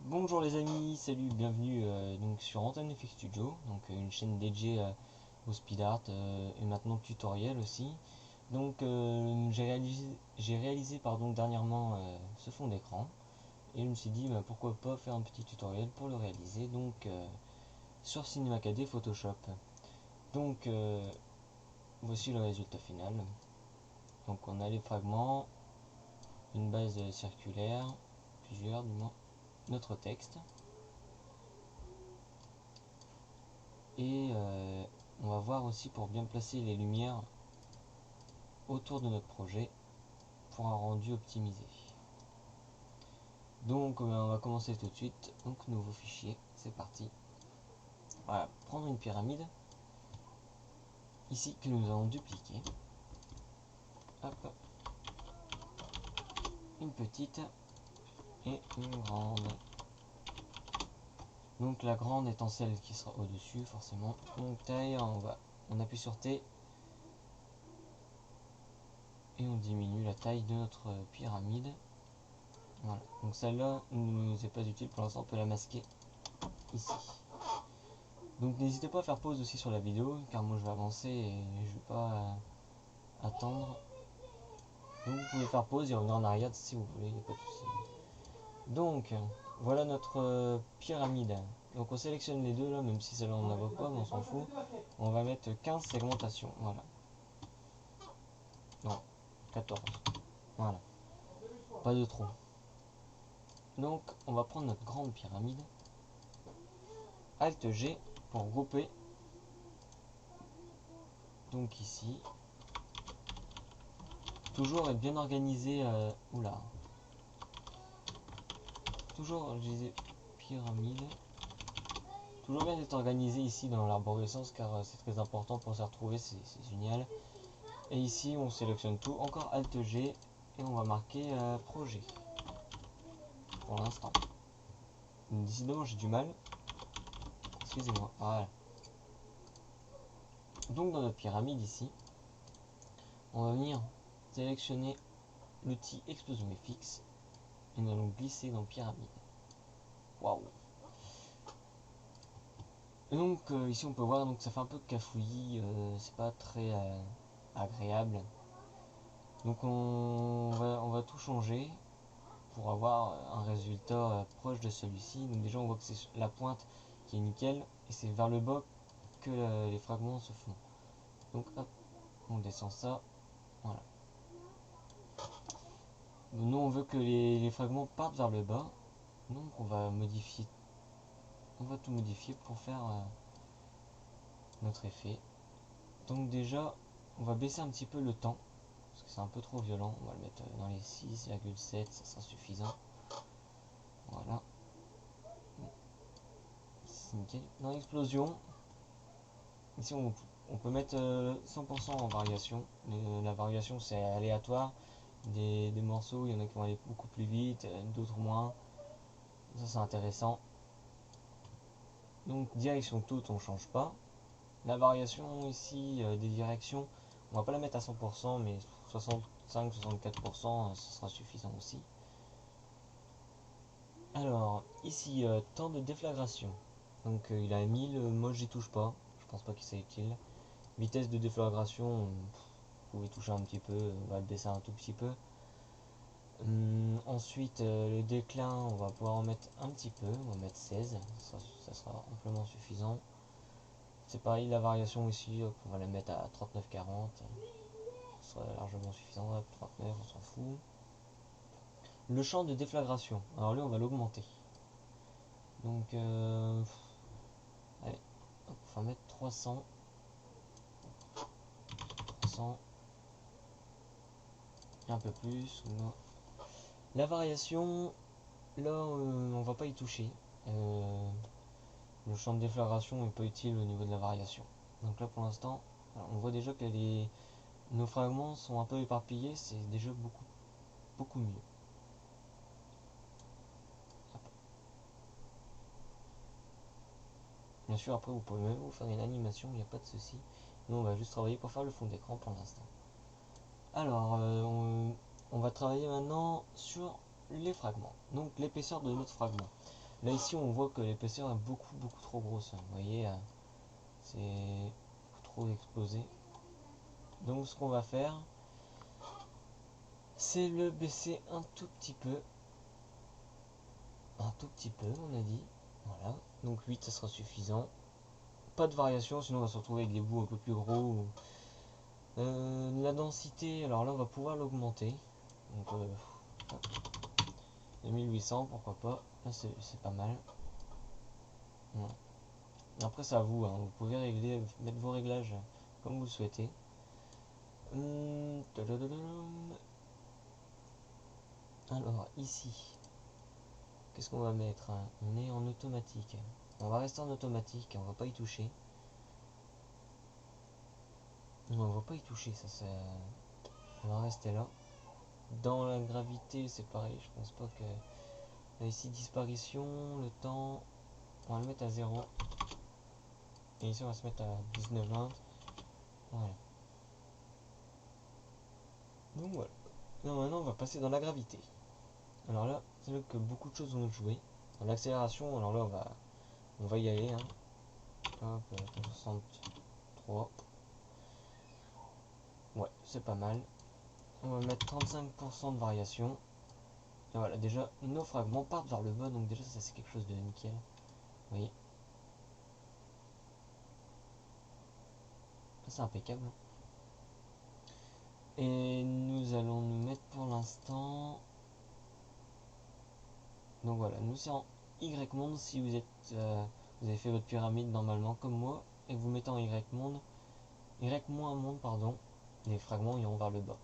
Bonjour les amis, salut, bienvenue donc sur Anton FX Studio, donc une chaîne dédiée au speed art et maintenant tutoriel aussi. Donc j'ai réalisé dernièrement ce fond d'écran et je me suis dit pourquoi pas faire un petit tutoriel pour le réaliser donc sur Cinema 4D Photoshop. Donc voici le résultat final. Donc on a les fragments, une base circulaire, plusieurs du moins, notre texte. Et on va voir aussi pour bien placer les lumières autour de notre projet pour un rendu optimisé. Donc on va commencer tout de suite. Donc nouveau fichier, c'est parti. Voilà, prendre une pyramide ici que nous allons dupliquer. Hop, une petite et une grande. Donc la grande étant celle qui sera au-dessus forcément. Donc taille, on appuie sur T et on diminue la taille de notre pyramide. Voilà, donc celle-là ne nous est pas utile pour l'instant, on peut la masquer ici. Donc n'hésitez pas à faire pause aussi sur la vidéo car moi je vais avancer et je vais pas attendre. Donc vous pouvez faire pause et revenir en arrière si vous voulez, il n'y a pas de souci. Donc voilà notre pyramide. Donc on sélectionne les deux là, même si celle-là on n'en voit pas, mais on s'en fout. On va mettre 15 segmentations, voilà. Non, 14. Voilà, pas de trop. Donc on va prendre notre grande pyramide. Alt G pour grouper. Donc ici. Toujours être bien organisé. Oula. Toujours, je disais pyramide. Toujours bien d'être organisé ici dans l'arborescence car c'est très important pour se retrouver, c'est génial. Et ici on sélectionne tout. Encore Alt G et on va marquer projet. Pour l'instant. Décidément j'ai du mal. Excusez-moi. Voilà. Donc dans notre pyramide ici, on va venir sélectionner l'outil Explosion FX et nous allons glisser dans pyramide. Waouh. Et donc ici on peut voir donc ça fait un peu de cafouillis, c'est pas très agréable. Donc on va tout changer pour avoir un résultat proche de celui-ci. Donc déjà on voit que c'est la pointe qui est nickel et c'est vers le bas que les fragments se font. Donc hop, on descend ça, voilà. Donc, nous on veut que les fragments partent vers le bas, donc on va modifier, on va tout modifier pour faire notre effet. Donc déjà on va baisser un petit peu le temps parce que c'est un peu trop violent, on va le mettre dans les 6,7, ça sera suffisant. Voilà, c'est nickel. Dans l'explosion, ici on peut mettre 100% en variation. La variation c'est aléatoire. Des morceaux, il y en a qui vont aller beaucoup plus vite, d'autres moins. Ça c'est intéressant. Donc direction toute on change pas. La variation ici des directions, on va pas la mettre à 100%, mais 65-64%, ce sera suffisant aussi. Alors ici temps de déflagration. Donc il a 1000, moi j'y touche pas, je pense pas qu'il soit utile. Vitesse de déflagration, vous pouvez toucher un petit peu, on va le baisser un tout petit peu. Ensuite le déclin, on va pouvoir en mettre un petit peu, on va mettre 16, ça sera amplement suffisant. C'est pareil, la variation ici, on va la mettre à 39-40, ça sera largement suffisant, 39 on s'en fout. Le champ de déflagration, alors lui on va l'augmenter. Donc allez, hop, on va mettre 300. Et un peu plus. La variation, là on va pas y toucher. Le champ de déflagration est pas utile au niveau de la variation. Donc là pour l'instant, on voit déjà que nos fragments sont un peu éparpillés, c'est déjà beaucoup mieux. Bien sûr après vous pouvez même vous faire une animation, il n'y a pas de souci. Nous on va juste travailler pour faire le fond d'écran pour l'instant. Alors on va travailler maintenant sur les fragments, donc l'épaisseur de notre fragment. Là ici on voit que l'épaisseur est beaucoup trop grosse, hein. Vous voyez, c'est beaucoup trop exposé. Donc ce qu'on va faire, c'est le baisser un tout petit peu. Un tout petit peu, on a dit. Voilà. Donc 8 ça sera suffisant. Pas de variation, sinon on va se retrouver avec des bouts un peu plus gros. La densité, alors là on va pouvoir l'augmenter. Donc 2800, pourquoi pas. Là c'est pas mal. Voilà. Après c'est à vous, hein. Vous pouvez régler, mettre vos réglages comme vous le souhaitez. Alors ici, qu'est-ce qu'on va mettre, hein? On est en automatique. On va rester en automatique, on va pas y toucher. Non, on va pas y toucher, ça. On va rester là. Dans la gravité, c'est pareil, je pense pas que. Là, ici, disparition, le temps, on va le mettre à 0. Et ici, on va se mettre à 19,20. Voilà. Donc voilà. Donc maintenant, on va passer dans la gravité. Alors là, c'est là que beaucoup de choses vont jouer. Dans l'accélération, alors là, on va y aller. Hein. Hop, 63. Ouais, c'est pas mal. On va mettre 35% de variation. Et voilà, déjà, nos fragments partent vers le bas, donc déjà, ça c'est quelque chose de nickel. Vous voyez, c'est impeccable. Et nous allons nous mettre pour l'instant. Donc voilà, nous c'est en Y monde si vous êtes, vous avez fait votre pyramide normalement comme moi et que vous mettez en Y monde, Y moins monde pardon, les fragments iront vers le bas.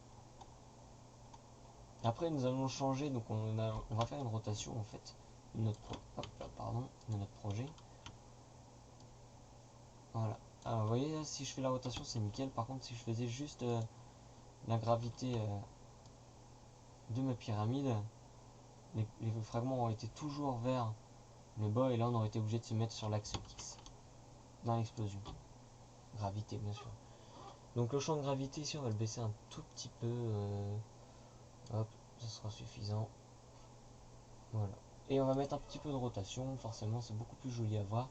Après nous allons changer, donc on va faire une rotation en fait de notre, de notre projet. Voilà. Alors vous voyez là, si je fais la rotation c'est nickel. Par contre si je faisais juste la gravité de ma pyramide, les fragments auraient été toujours vers le bas et là on aurait été obligé de se mettre sur l'axe X dans l'explosion. Gravité bien sûr. Donc le champ de gravité ici on va le baisser un tout petit peu. Hop, ça sera suffisant. Voilà. Et on va mettre un petit peu de rotation, forcément c'est beaucoup plus joli à voir.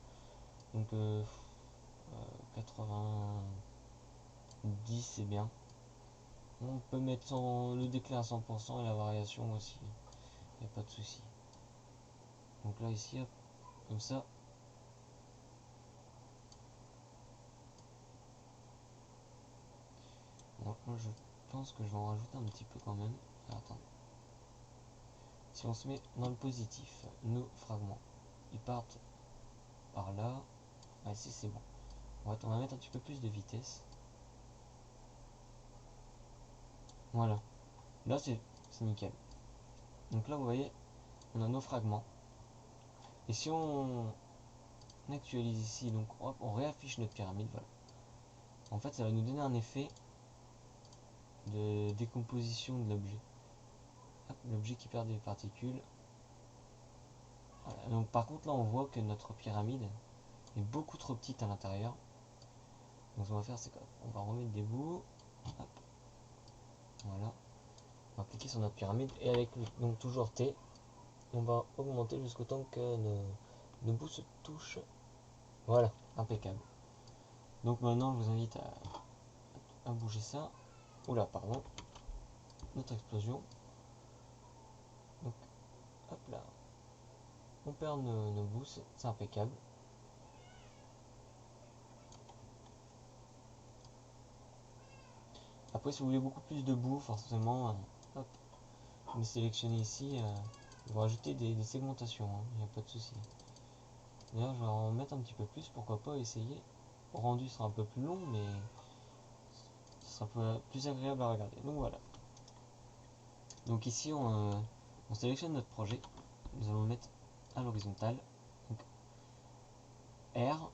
Donc 90 c'est bien. On peut mettre le déclin à 100% et la variation aussi. Il n'y a pas de souci. Donc là ici, hop, comme ça. Bon, moi je pense que je vais en rajouter un petit peu quand même. Alors, attendez. Si on se met dans le positif, nos fragments, ils partent par là. Ah, ici c'est bon. On va mettre un petit peu plus de vitesse. Voilà. Là c'est nickel. Donc là vous voyez, on a nos fragments. Et si on actualise ici, donc hop, on réaffiche notre pyramide, voilà. En fait ça va nous donner un effet de décomposition de l'objet. L'objet qui perd des particules. Voilà. Donc par contre là on voit que notre pyramide est beaucoup trop petite à l'intérieur. Donc ce qu'on va faire c'est qu'on va remettre des bouts. Hop. Voilà. On va cliquer sur notre pyramide et avec donc toujours T, on va augmenter jusqu'au temps que nos bouts se touchent. Voilà, impeccable. Donc maintenant je vous invite à bouger ça. Oula, pardon. Notre explosion. Donc hop là. On perd nos bouts, c'est impeccable. Après si vous voulez beaucoup plus de bouts, forcément, hop, vous les sélectionnez ici, vous rajoutez des segmentations, hein, il n'y a pas de souci. D'ailleurs je vais en mettre un petit peu plus, pourquoi pas essayer. Le rendu sera un peu plus long, mais ce sera plus agréable à regarder. Donc voilà. Donc ici on sélectionne notre projet. Nous allons le mettre à l'horizontale. Donc R.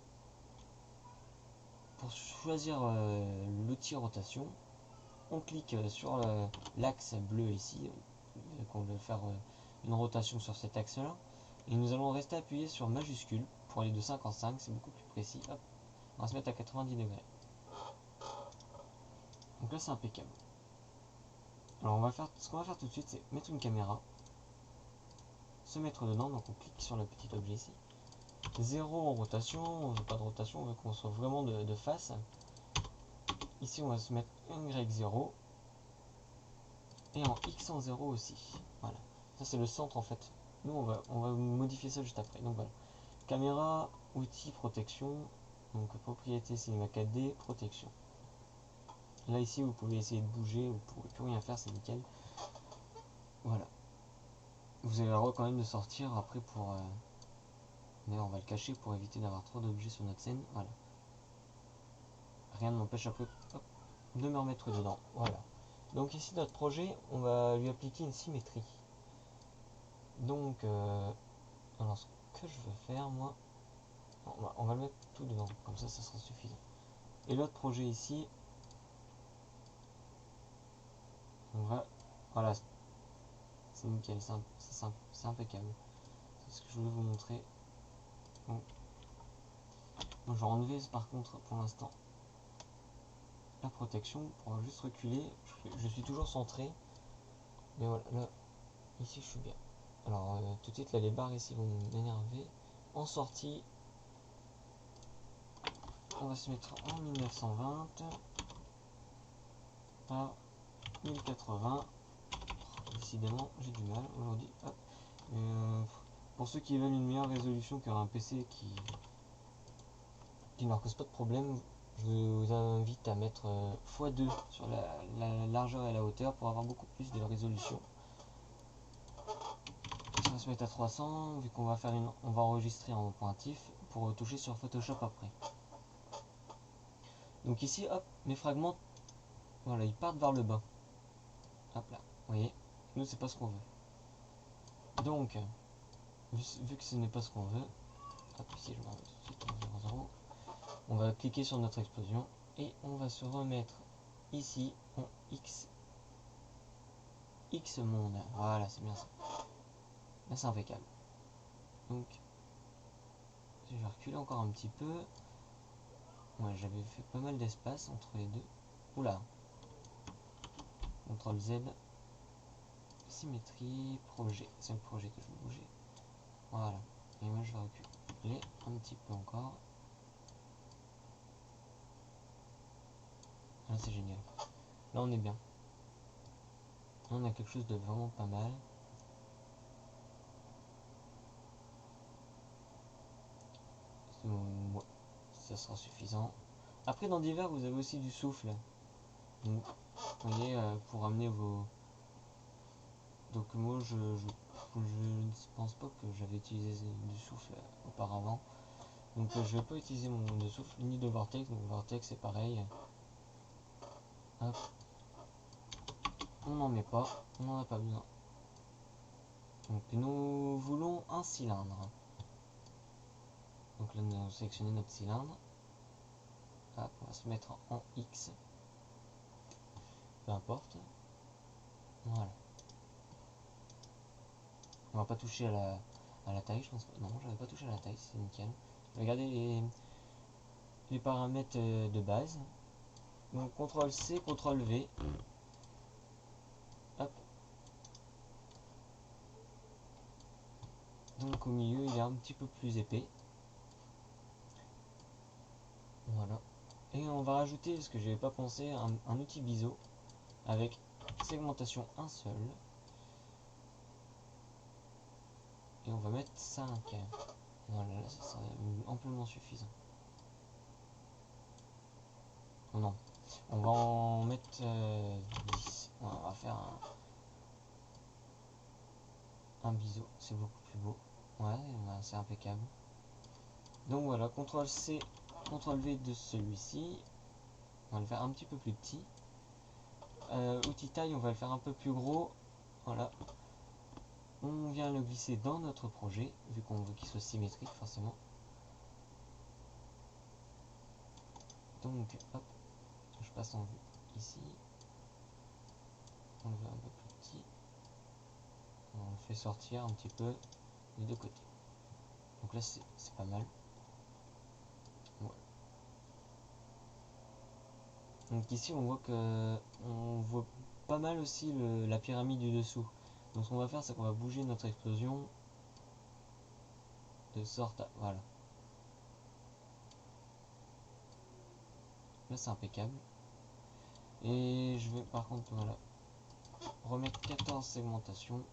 Pour choisir l'outil rotation, on clique sur l'axe bleu ici, qu'on veut faire une rotation sur cet axe là. Et nous allons rester appuyé sur majuscule pour aller de 5 en 5, c'est beaucoup plus précis. Hop, on va se mettre à 90 degrés. Donc là c'est impeccable. Alors ce qu'on va faire tout de suite, c'est mettre une caméra se mettre dedans. Donc on clique sur le petit objet ici. 0 en rotation, on veut pas de rotation, on veut qu'on soit vraiment de face. Ici on va se mettre un Y0 et en X en 0 aussi. Voilà, ça c'est le centre en fait. Nous on va modifier ça juste après. Donc voilà, caméra, outils, protection. Donc propriété cinéma 4D, protection. Là ici vous pouvez essayer de bouger, vous pouvez plus rien faire, c'est nickel. Voilà. Vous avez le droit quand même de sortir après pour... mais on va le cacher pour éviter d'avoir trop d'objets sur notre scène. Voilà. Rien ne m'empêche après hop, de me remettre dedans. Voilà. Donc ici notre projet, on va lui appliquer une symétrie. Donc alors ce que je veux faire moi, on va le mettre tout dedans, comme ça sera suffisant. Et l'autre projet ici, on va, voilà, c'est nickel, c'est impeccable. C'est ce que je voulais vous montrer. Bon, je vais enlever par contre pour l'instant la protection pour juste reculer. Je suis toujours centré, mais voilà, là, ici je suis bien. Alors tout de suite là les barres ici vont m'énerver. En sortie, on va se mettre en 1920 par 1080. Décidément j'ai du mal aujourd'hui. Pour ceux qui veulent une meilleure résolution qu'un PC qui ne leur cause pas de problème, je vous invite à mettre x2 sur la largeur et la hauteur pour avoir beaucoup plus de résolution. On va se mettre à 300 vu qu'on va faire on va enregistrer en pointif pour retoucher sur Photoshop après. Donc ici hop, mes fragments, voilà, ils partent vers le bas. Hop là, vous voyez, nous c'est pas ce qu'on veut. Donc vu que ce n'est pas ce qu'on veut, hop ici je m'en vais tout de suite en 0,0. On va cliquer sur notre explosion et on va se remettre ici en X monde. Voilà, c'est bien ça. Là c'est impeccable. Donc je vais reculer encore un petit peu. Ouais, j'avais fait pas mal d'espace entre les deux. Oula. CTRL Z. Symétrie, projet. C'est le projet que je veux bouger. Voilà. Et moi je vais reculer un petit peu encore. Là c'est génial. Là on est bien. Là on a quelque chose de vraiment pas mal. Ouais, ça sera suffisant. Après dans divers vous avez aussi du souffle. Donc vous voyez pour amener vos... Donc moi je ne pense pas que j'avais utilisé du souffle auparavant. Donc je vais pas utiliser mon de souffle ni de vortex. Donc vortex c'est pareil. Hop. On n'en met pas, on n'en a pas besoin. Donc nous voulons un cylindre. Donc là nous allons sélectionner notre cylindre. Hop, on va se mettre en X. Peu importe. Voilà. On va pas toucher à la taille, je pense pas. Non, j'avais pas touché à la taille, c'est nickel. Regardez les paramètres de base. Donc CTRL C, CTRL V. Hop. Donc au milieu il est un petit peu plus épais. Voilà. Et on va rajouter, ce que j'avais pas pensé, un outil biseau avec segmentation 1 seul. Et on va mettre 5. Voilà, là ça sera amplement suffisant. Oh non, on va en mettre 10. On va faire un biseau, c'est beaucoup plus beau. Ouais, c'est impeccable. Donc voilà, CTRL C, CTRL V de celui-ci. On va le faire un petit peu plus petit. Outil taille, on va le faire un peu plus gros. Voilà. On vient le glisser dans notre projet, vu qu'on veut qu'il soit symétrique forcément. Donc, hop, je passe en vue ici. On le veut un peu plus petit. On le fait sortir un petit peu des deux côtés. Donc là, c'est pas mal. Voilà. Donc ici, on voit pas mal aussi la pyramide du dessous. Donc ce qu'on va faire, c'est qu'on va bouger notre explosion de sorte à... Voilà. Là c'est impeccable. Et je vais par contre voilà remettre 14 segmentations.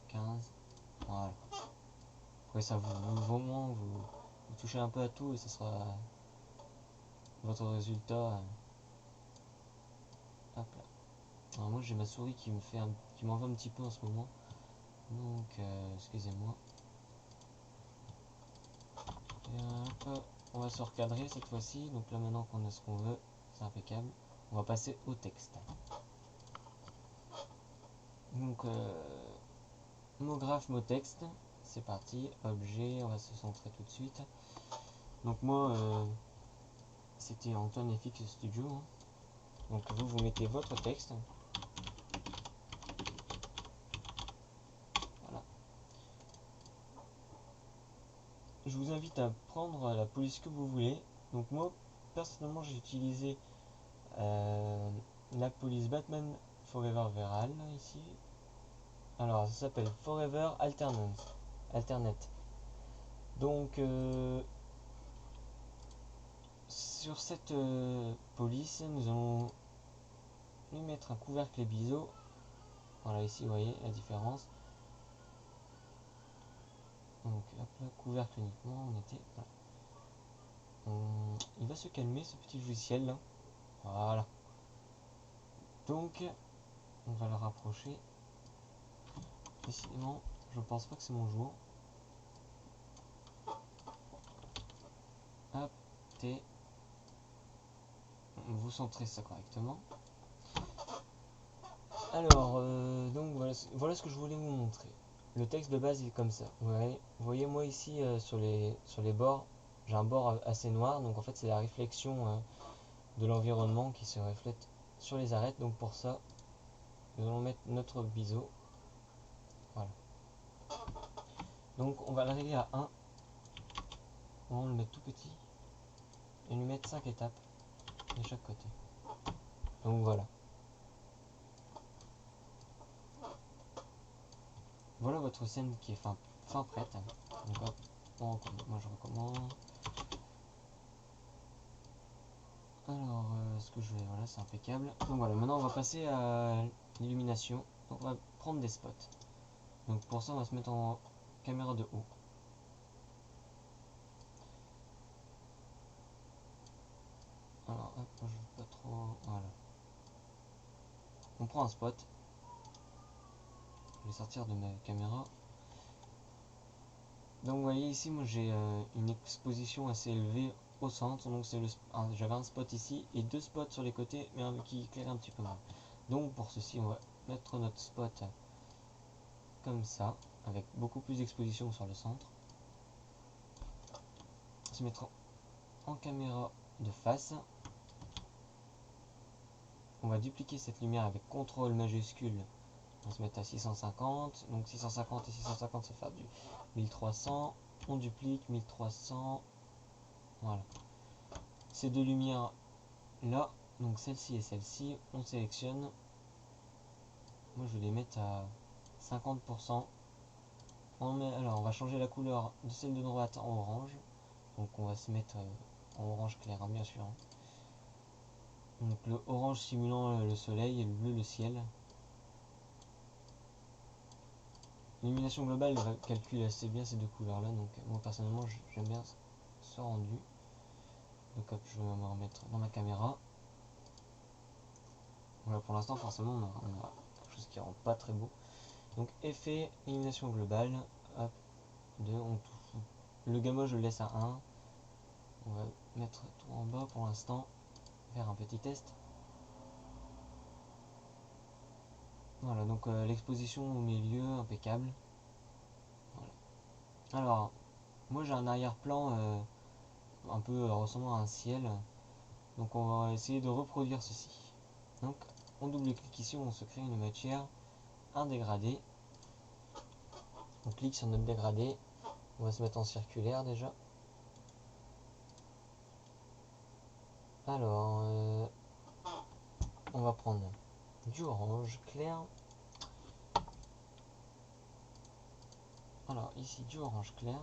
15. Voilà. Après ça vous vraiment vous touchez un peu à tout et ce sera votre résultat. Hop là. Alors moi j'ai ma souris qui me fait qui m'en va un petit peu en ce moment. Donc excusez-moi. On va se recadrer cette fois-ci. Donc là maintenant qu'on a ce qu'on veut, c'est impeccable. On va passer au texte. Donc mot graphe, mot texte. C'est parti. Objet, on va se centrer tout de suite. Donc moi c'était Antoine FX Studio. Hein. Donc vous mettez votre texte. Voilà. Je vous invite à prendre la police que vous voulez. Donc moi personnellement j'ai utilisé la police Batman Forever Veral ici. Alors ça s'appelle Forever Alternate. Donc sur cette police nous allons lui mettre un couvercle biseau. Voilà ici vous voyez la différence. Donc hop là, couvercle uniquement, on était voilà. Il va se calmer ce petit logiciel là. Voilà. Donc on va le rapprocher. Décidément, je pense pas que c'est mon jour. Hop, T. Vous centrez ça correctement. Alors, donc voilà ce que je voulais vous montrer. Le texte de base il est comme ça. Vous voyez moi ici sur les bords, j'ai un bord assez noir. Donc en fait c'est la réflexion de l'environnement qui se reflète sur les arêtes. Donc pour ça, nous allons mettre notre biseau. Voilà. Donc on va le régler à 1. On va le mettre tout petit. Et lui mettre 5 étapes de chaque côté. Donc voilà. Voilà votre scène qui est fin prête. Donc hop, moi je recommence. Alors ce que je vais, voilà c'est impeccable. Donc voilà, maintenant on va passer à l'illumination. Donc on va prendre des spots. Donc pour ça on va se mettre en caméra de haut. Alors hop, je veux pas trop. Voilà. On prend un spot. Je vais sortir de ma caméra. Donc vous voyez ici moi j'ai une exposition assez élevée au centre. Donc c'est j'avais un spot ici et 2 spots sur les côtés mais qui éclairent un petit peu mal. Donc pour ceci on va mettre notre spot comme ça avec beaucoup plus d'exposition sur le centre. Se mettre en caméra de face. On va dupliquer cette lumière avec CTRL majuscule. On va se mettre à 650. Donc 650 et 650 ça fait du 1300. On duplique 1300. Voilà. Ces deux lumières là, donc celle-ci et celle-ci, on sélectionne. Moi je vais les mettre à 50%. Alors on va changer la couleur de celle de droite en orange. Donc on va se mettre en orange clair, hein, bien sûr. Donc le orange simulant le soleil et le bleu le ciel. L'illumination globale calcule assez bien ces deux couleurs là. Donc moi personnellement j'aime bien ce rendu. Donc hop, je vais me remettre dans ma caméra. Voilà, pour l'instant forcément on a quelque chose qui rend pas très beau. Donc effet, illumination globale. Hop, 2, on touche. Le gamma je le laisse à 1. On va mettre tout en bas pour l'instant. Faire un petit test. Voilà, donc l'exposition au milieu, impeccable. Voilà. Alors, moi j'ai un arrière-plan un peu ressemblant à un ciel. Donc on va essayer de reproduire ceci. Donc on double-clique ici, on se crée une matière, un dégradé. On clique sur notre dégradé. On va se mettre en circulaire déjà. Alors, on va prendre du orange clair. Alors ici du orange clair.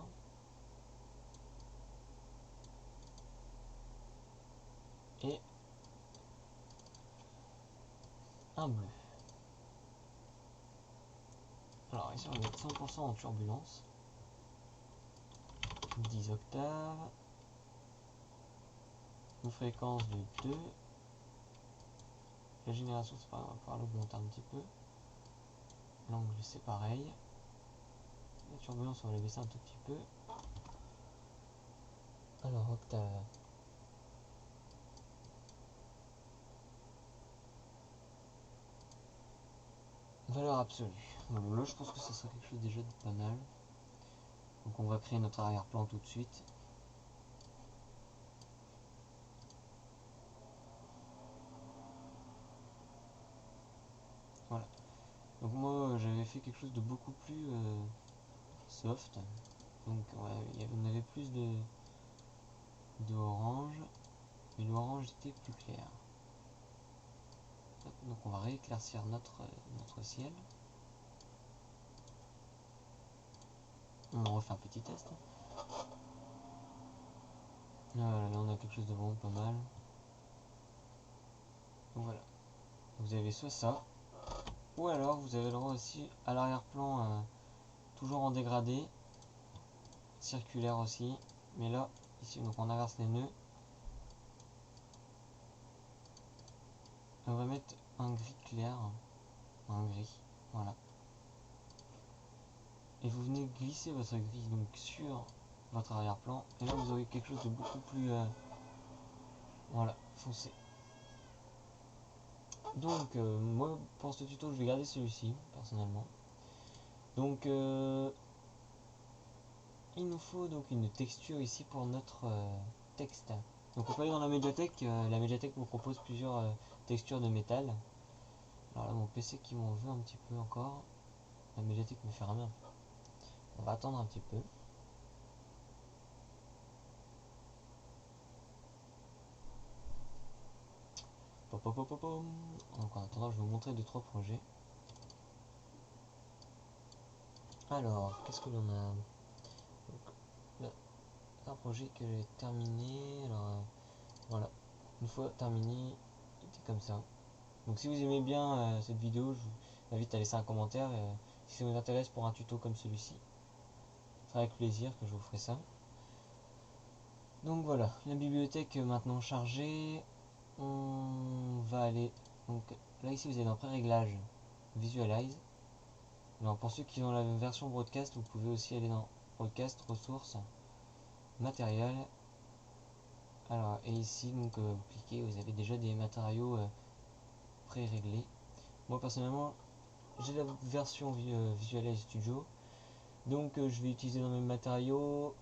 Et un bleu. Alors ici on va mettre 100% en turbulence. 10 octaves. Une fréquence de 2. La génération c'est pas grave, on va pouvoir l'augmenter un petit peu. L'angle c'est pareil. La turbulence on va la baisser un tout petit peu. Alors octave. Valeur absolue. Bon, là je pense que ça sera quelque chose déjà de pas mal. Donc on va créer notre arrière-plan tout de suite. Voilà. Donc moi j'avais fait quelque chose de beaucoup plus soft. Donc ouais, on avait plus de orange, mais l'orange était plus clair. Donc on va rééclaircir notre ciel. On refait un petit test. Voilà, là on a quelque chose de vraiment pas mal. Donc voilà. Vous avez soit ça, ou alors vous avez le droit aussi à l'arrière-plan, toujours en dégradé, circulaire aussi. Mais là, ici, donc on inverse les nœuds. On va mettre un gris clair, un gris, voilà. Et vous venez glisser votre gris donc sur votre arrière-plan. Et là, vous aurez quelque chose de beaucoup plus, voilà, foncé. Donc, moi, pour ce tuto, je vais garder celui-ci, personnellement. Donc, il nous faut donc une texture ici pour notre texte. Donc, on peut aller dans la médiathèque. La médiathèque vous propose plusieurs textures de métal. Alors là, mon PC qui m'en veut un petit peu encore. La médiathèque me fait ramer. On va attendre un petit peu. Pop, pop, pop, pop. Donc en attendant, je vais vous montrer 2-3 projets. Alors, qu'est-ce que l'on a? Donc, là, un projet que j'ai terminé. Alors, voilà. Une fois terminé, il était comme ça. Donc si vous aimez bien cette vidéo, je vous invite à laisser un commentaire. Si ça vous intéresse pour un tuto comme celui-ci, ce sera avec plaisir que je vous ferai ça. Donc voilà, la bibliothèque maintenant chargée. On va aller. Donc là ici vous êtes dans pré-réglage, visualize. Alors pour ceux qui ont la version broadcast, vous pouvez aussi aller dans broadcast, ressources, matériel. Alors et ici donc vous cliquez, vous avez déjà des matériaux pré-réglés. Moi personnellement j'ai la version Visualize Studio, donc je vais utiliser dans mes matériaux.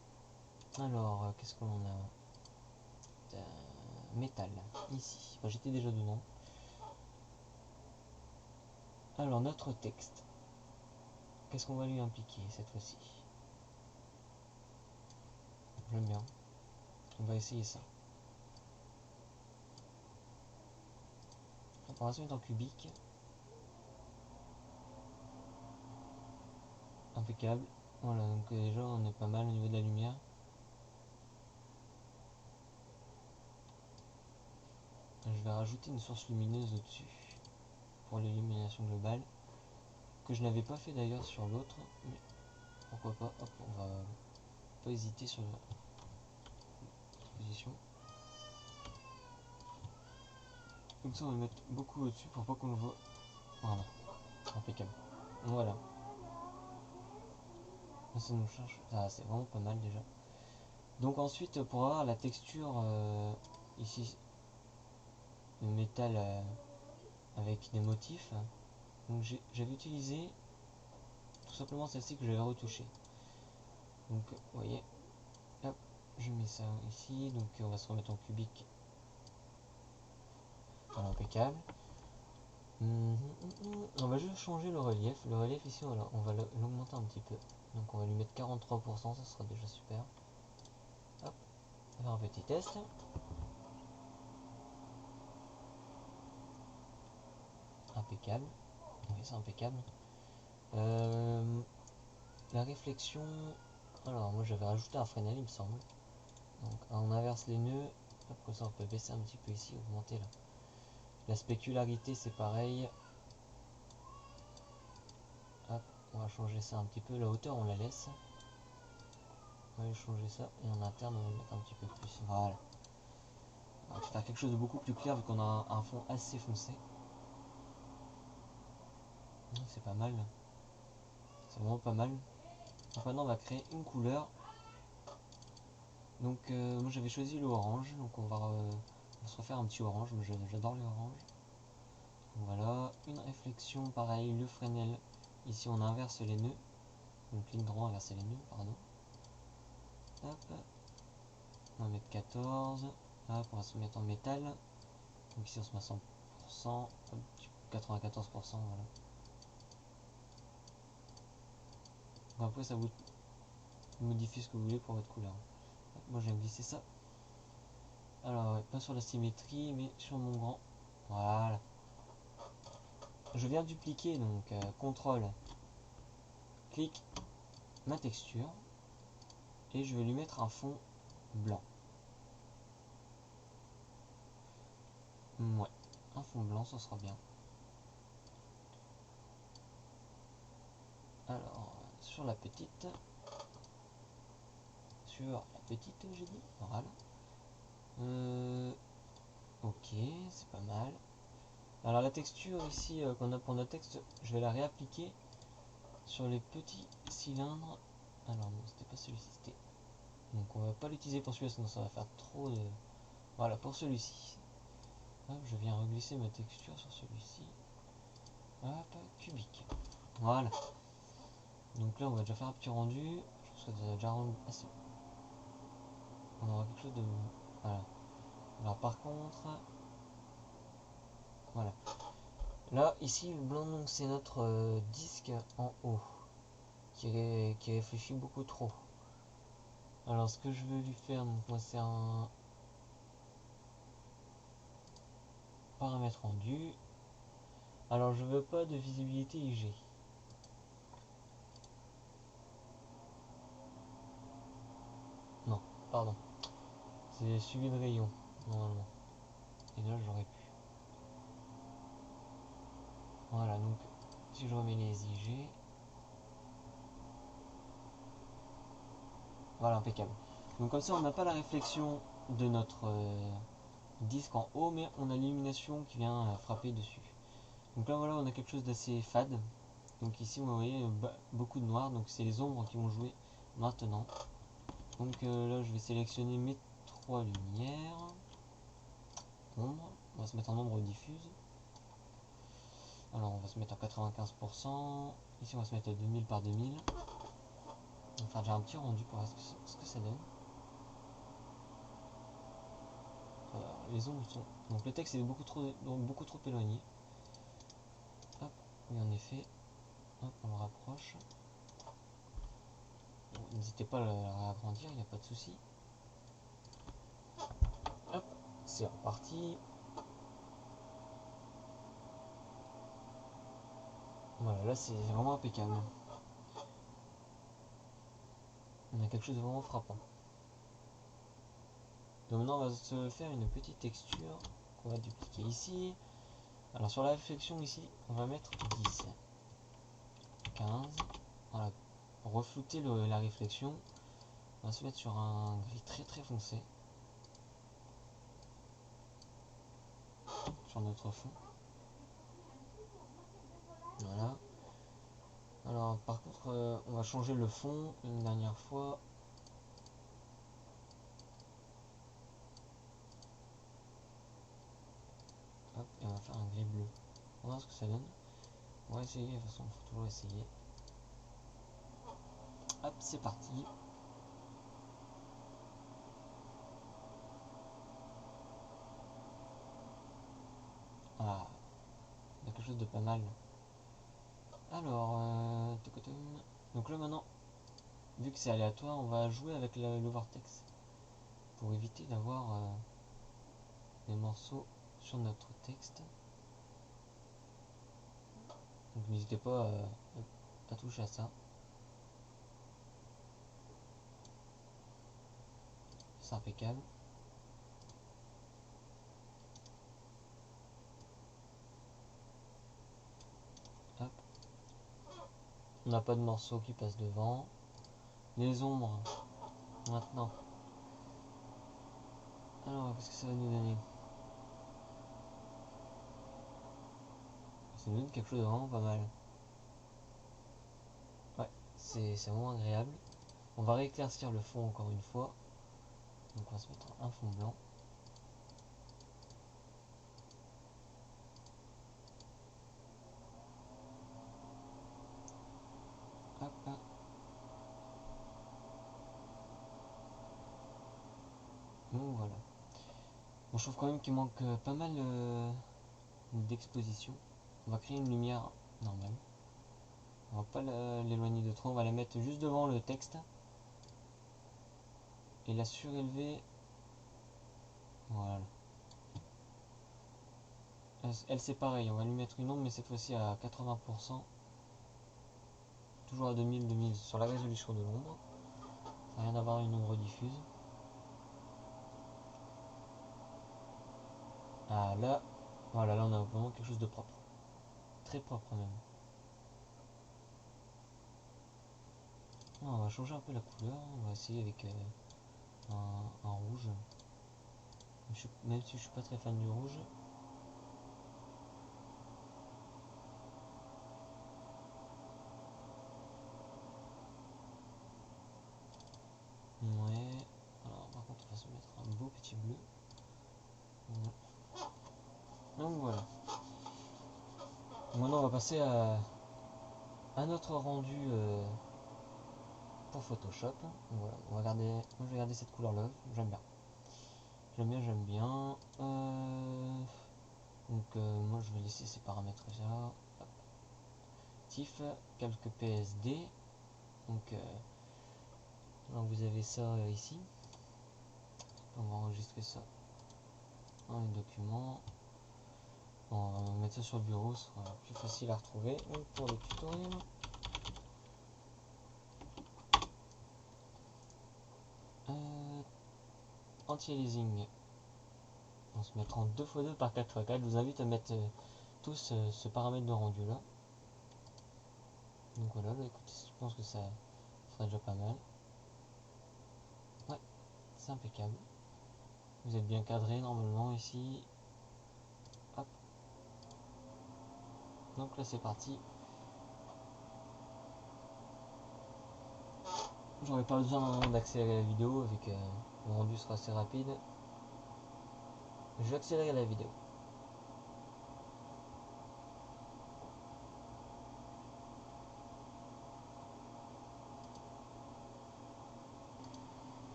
Alors qu'est-ce qu'on a? Métal ici. Enfin, j'étais déjà dedans. Alors notre texte. Qu'est-ce qu'on va lui impliquer cette fois-ci? J'aime bien. On va essayer ça. On va se mettre en cubique. Impeccable. Voilà, donc déjà on est pas mal au niveau de la lumière. Je vais rajouter une source lumineuse au-dessus pour l'illumination globale, que je n'avais pas fait d'ailleurs sur l'autre, mais pourquoi pas. Hop, on va pas hésiter sur la position. Comme ça on va mettre beaucoup au-dessus pour pas qu'on le voit. Voilà, impeccable. Voilà. Ça nous change. Ah, c'est vraiment pas mal déjà. Donc ensuite pour avoir la texture ici de métal avec des motifs, donc j'avais utilisé tout simplement celle-ci que j'avais retouchée. Donc vous voyez, hop, je mets ça ici, donc on va se remettre en cubique. Voilà, impeccable. On va juste changer le relief. Le relief ici, voilà, on va l'augmenter un petit peu. Donc on va lui mettre 43%, ça sera déjà super. Hop, on va faire un petit test. Impeccable. Oui, c'est impeccable. la réflexion, alors moi j'avais rajouté un Fresnel il me semble. Donc on inverse les nœuds, après ça on peut baisser un petit peu ici, augmenter là. La spécularité c'est pareil. Hop, on va changer ça un petit peu, la hauteur on la laisse. On va changer ça et en interne on va le mettre un petit peu plus, voilà. On va faire quelque chose de beaucoup plus clair vu qu'on a un fond assez foncé. C'est pas mal, c'est vraiment pas mal. Donc maintenant on va créer une couleur. Donc moi j'avais choisi le orange, donc on va se refaire un petit orange, mais j'adore le orange. Voilà, une réflexion, pareil, le Fresnel. Ici on inverse les nœuds, donc ligne droite, inverser les nœuds, pardon. Hop, on va mettre 14, hop, on va se mettre en métal. Donc ici on se met à 100%, hop, 94%, voilà. Donc après ça vous modifie ce que vous voulez pour votre couleur. Hop, moi j'ai glissé ça. Alors ouais, pas sur la symétrie, mais sur mon grand. Voilà. Je viens dupliquer, donc CTRL, clic, ma texture, et je vais lui mettre un fond blanc. Ouais, un fond blanc, ça sera bien. Alors, sur la petite, j'ai dit, voilà. Ok, c'est pas mal. Alors la texture ici qu'on a pour notre texte, je vais la réappliquer sur les petits cylindres. Alors non, c'était pas celui-ci, c'était. Donc on va pas l'utiliser pour celui-là, sinon ça va faire trop de. Voilà, pour celui-ci. Hop, je viens reglisser ma texture sur celui-ci. Hop, cubique. Voilà. Donc là on va déjà faire un petit rendu. Je pense que ça va déjà rendre assez. On aura quelque chose de. Voilà. Alors par contre. Voilà. Là, ici, le blanc, donc c'est notre disque en haut. Qui réfléchit beaucoup trop. Alors ce que je veux lui faire, donc moi c'est un paramètre rendu. Alors je veux pas de visibilité IG. Non, pardon. C'est suivi de rayon, normalement. Et là j'aurais pu. Voilà, donc si je remets les IG. Voilà, impeccable. Donc comme ça on n'a pas la réflexion de notre disque en haut, mais on a l'illumination qui vient frapper dessus. Donc là voilà, on a quelque chose d'assez fade. Donc ici vous voyez beaucoup de noir, donc c'est les ombres qui vont jouer maintenant. Donc là je vais sélectionner mes trois lumières. Ombre, on va se mettre en ombre diffuse. Alors on va se mettre à 95%. Ici on va se mettre à 2000 par 2000. On va faire déjà un petit rendu pour voir ce que ça donne. Alors, les ombres sont. Donc le texte est beaucoup trop éloigné. Hop, oui en effet. Hop, on le rapproche. Bon, n'hésitez pas à le réagrandir, il n'y a pas de souci. Hop, c'est reparti. Voilà, là c'est vraiment impeccable. On a quelque chose de vraiment frappant. Donc maintenant on va se faire une petite texture qu'on va dupliquer ici. Alors sur la réflexion ici, on va mettre 10, 15. Voilà, pour reflouter la réflexion, on va se mettre sur un gris très très foncé. Sur notre fond. Voilà. Alors par contre, on va changer le fond une dernière fois. Hop, et on va faire un gris bleu. On va voir ce que ça donne. On va essayer, de toute façon, il faut toujours essayer. Hop, c'est parti. Ah, il y a quelque chose de pas mal. Alors, donc là maintenant, vu que c'est aléatoire, on va jouer avec le vortex pour éviter d'avoir des morceaux sur notre texte. Donc n'hésitez pas à toucher à ça. c'est impeccable. Hop. On n'a pas de morceaux qui passent devant. Les ombres, maintenant. Alors, qu'est-ce que ça va nous donner? Ça nous donne quelque chose de vraiment pas mal. Ouais, c'est vraiment agréable. On va rééclaircir le fond encore une fois. Donc on va se mettre un fond blanc. Hop. Donc voilà. Bon, je trouve quand même qu'il manque pas mal d'exposition. On va créer une lumière normale. On va pas l'éloigner de trop, on va la mettre juste devant le texte. Et la surélever. Voilà. Elle c'est pareil, on va lui mettre une ombre mais cette fois-ci à 80%. Toujours à 2000 sur la résolution de l'ombre. Ça n'a rien à voir une ombre diffuse. Ah là, voilà, là on a vraiment quelque chose de propre. Très propre même. On va changer un peu la couleur, on va essayer avec un rouge. Même si je suis pas très fan du rouge. Ouais. Alors par contre on va se mettre un beau petit bleu. Donc voilà. Maintenant on va passer à notre rendu pour Photoshop. Donc voilà, on va garder. Moi je vais garder cette couleur là, j'aime bien. J'aime bien. Donc moi je vais laisser ces paramètres là. Hop. TIFF, quelques PSD. Donc vous avez ça ici. On va enregistrer ça dans les documents. Bon, on va mettre ça sur le bureau, ce sera plus facile à retrouver. Donc pour le tutoriel. Anti-aliasing. On se mettra en 2x2 par 4x4. Je vous invite à mettre tous ce paramètre de rendu là. Donc voilà, là, écoutez, je pense que ça sera déjà pas mal. Ouais, c'est impeccable. Vous êtes bien cadré normalement ici. Hop. Donc là c'est parti. J'aurais pas besoin d'accélérer la vidéo avec le rendu sera assez rapide. Je vais accélérer la vidéo.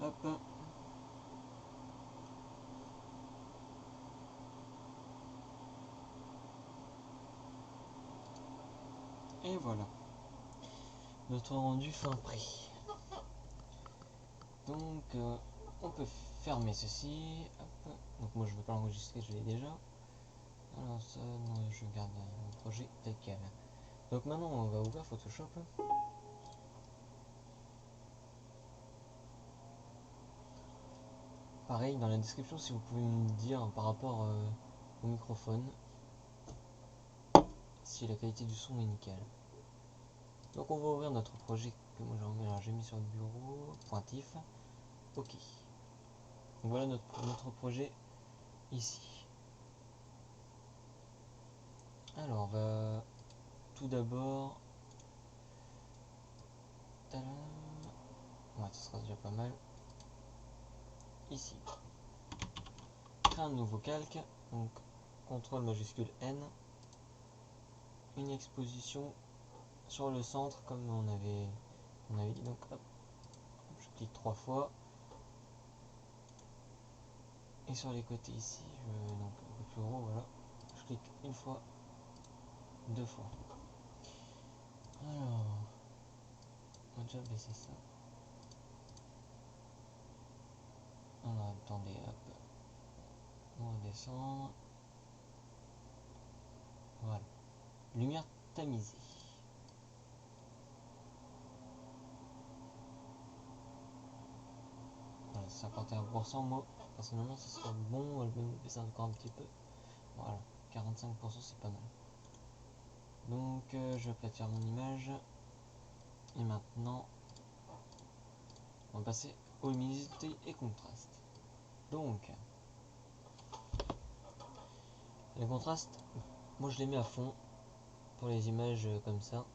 Hop. Et voilà. Notre rendu fin prêt. Donc on peut fermer ceci. Hop. Donc moi je ne veux pas l'enregistrer, je l'ai déjà. Alors ça, non, je garde mon projet tel quel. Donc maintenant on va ouvrir Photoshop. Pareil, dans la description, si vous pouvez me dire par rapport au microphone si la qualité du son est nickel. Donc on va ouvrir notre projet que moi j'ai mis sur le bureau, pointif. Ok. Donc voilà notre projet ici. Alors on va tout d'abord. Ouais, ce sera déjà pas mal. Ici. Créer un nouveau calque. Donc CTRL majuscule N. Une exposition sur le centre comme on avait dit. Donc hop, je clique 3 fois. Et sur les côtés ici, donc un peu plus gros, voilà. Je clique une fois, 2 fois. Alors, on va déjà baisser ça. Alors attendez, hop. On va descendre. Voilà. Lumière tamisée. 51%, moi personnellement ce serait bon, on va le baisser encore un petit peu. Voilà, 45% c'est pas mal. Donc je vais faire mon image. Et maintenant, on va passer aux luminosité et contraste. Donc, les contrastes, moi je les mets à fond pour les images comme ça.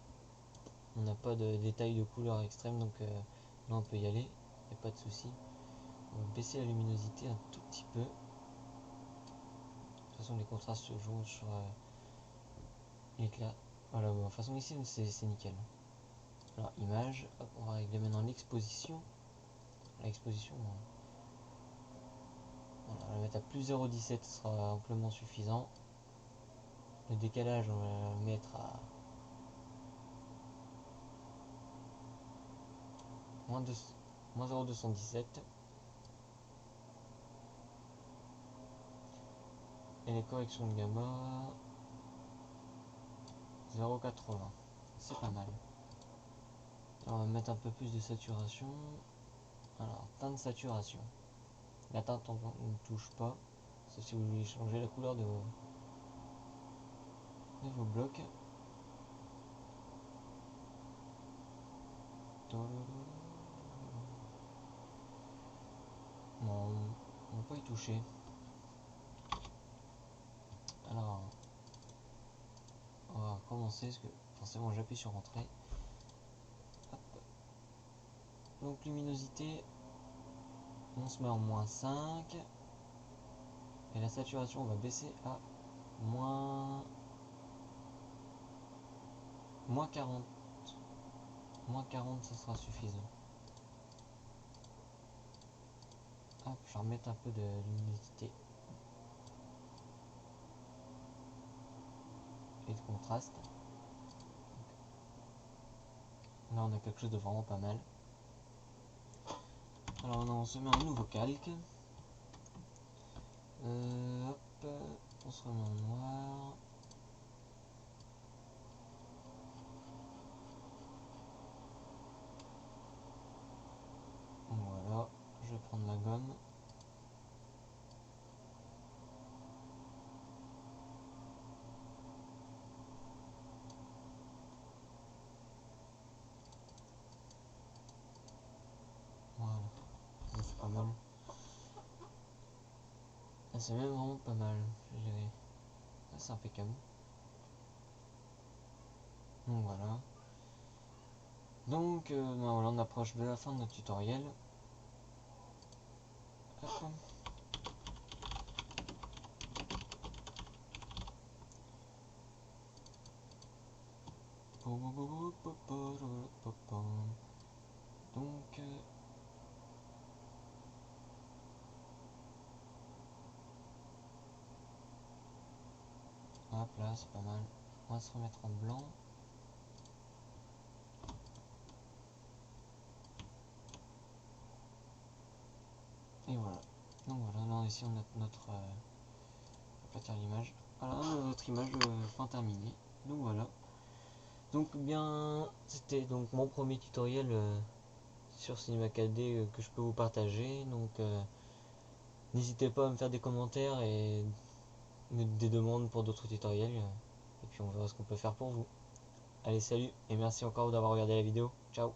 On n'a pas de détails de couleur extrême, donc là on peut y aller, il n'y a pas de souci. On va baisser la luminosité un tout petit peu. De toute façon, les contrastes se jouent sur l'éclat. Voilà, de toute façon, ici c'est nickel. Alors, image, hop, on va régler maintenant l'exposition. L'exposition, voilà, on va la mettre à plus 0,17, ce sera amplement suffisant. Le décalage, on va le mettre à moins 0,217. Et les corrections de gamma 0,80. C'est pas mal. Alors, on va mettre un peu plus de saturation. Alors, teinte de saturation. La teinte on ne touche pas, sauf si vous voulez changer la couleur de vos blocs. Bon, on va pas y toucher. Alors, on va commencer, parce que forcément j'appuie sur entrée. Hop. Donc luminosité, on se met en -5. Et la saturation, on va baisser à moins 40. Moins 40, ça sera suffisant. Hop, je vais remettre un peu de luminosité et de contraste. Là, on a quelque chose de vraiment pas mal. Alors, on se met un nouveau calque. Hop, on se remet en noir. Voilà, je vais prendre ma gomme. Voilà, c'est pas mal. C'est même vraiment pas mal, je dirais. C'est impeccable. Donc voilà. Donc ben voilà, on approche de la fin de notre tutoriel. Hop. Donc hop là, c'est pas mal. On va se remettre en blanc. Et voilà. Donc voilà, là ici on a notre pas faire l'image. Voilà, notre image fin terminée. Donc voilà. Donc bien, c'était donc mon premier tutoriel sur Cinema 4D que je peux vous partager. Donc n'hésitez pas à me faire des commentaires et des demandes pour d'autres tutoriels. Et puis on verra ce qu'on peut faire pour vous. Allez, salut et merci encore d'avoir regardé la vidéo. Ciao.